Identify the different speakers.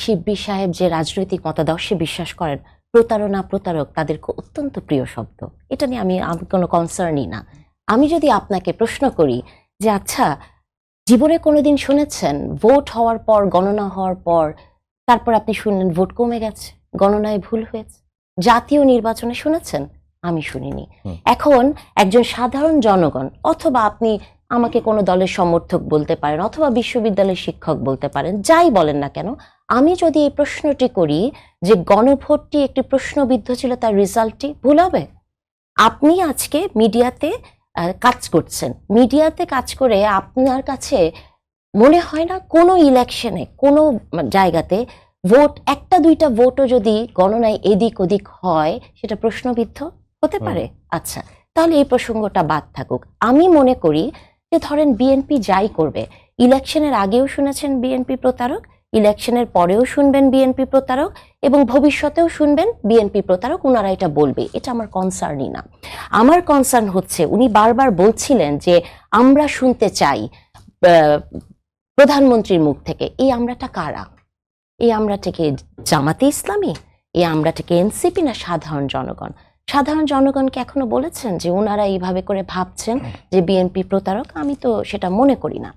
Speaker 1: শিববীর সাহেব যে রাজনৈতিক মতাদর্শে বিশ্বাস করেন, প্রতারণা প্রতারক তাদের অত্যন্ত প্রিয় শব্দ। এটা নিয়ে আমি কোনো কনসার্নই না। আমি যদি আপনাকে প্রশ্ন করি যে আচ্ছা, জীবনে কোনোদিন শুনেছেন ভোট হওয়ার পর, গণনা হওয়ার পর তারপর আপনি শুনলেন ভোট কমে গেছে, গণনায় ভুল হয়েছে? জাতীয় নির্বাচনে শুনেছেন? আমি শুনিনি। এখন একজন সাধারণ জনগণ, অথবা আপনি আমাকে কোনো দলের সমর্থক বলতে পারেন, অথবা বিশ্ববিদ্যালয়ের শিক্ষক বলতে পারেন, যাই বলেন না কেন, আমি যদি এই প্রশ্নটি করি যে গণভোটটি একটি প্রশ্নবিদ্ধ ছিল, তার রেজাল্টটি ভুল হবে? আপনি আজকে মিডিয়াতে কাজ করছেন, মিডিয়াতে কাজ করে আপনার কাছে মনে হয় না কোনো ইলেকশনে কোনো জায়গাতে ভোট, একটা দুইটা ভোটও যদি গণনায় এদিক ওদিক হয়, সেটা প্রশ্নবিদ্ধ হতে পারে? আচ্ছা, তাহলে এই প্রসঙ্গটা বাদ থাকুক। আমি মনে করি যে ধরেন বিএনপি যাই করবে, ইলেকশনের আগেও শুনেছেন বিএনপি প্রতারক, ইলেকশনের পরেও শুনবেন বিএনপি প্রতারক, এবং ভবিষ্যতেও শুনবেন বিএনপি প্রতারক। ওনারা এটা বলবে, এটা আমার কনসার্নই না। আমার কনসার্ন হচ্ছে উনি বারবার বলছিলেন যে আমরা শুনতে চাই প্রধানমন্ত্রীর মুখ থেকে। এই আমরাটা কারা? এই আমরা থেকে জামাতে ইসলামী, এই আমরা থেকে এনসিপি, না সাধারণ জনগণ? সাধারণ জনগণকে এখনো বলেছেন যে ওনারা এইভাবে করে ভাবছেন যে বিএনপি প্রতারক? আমি তো সেটা মনে করি না।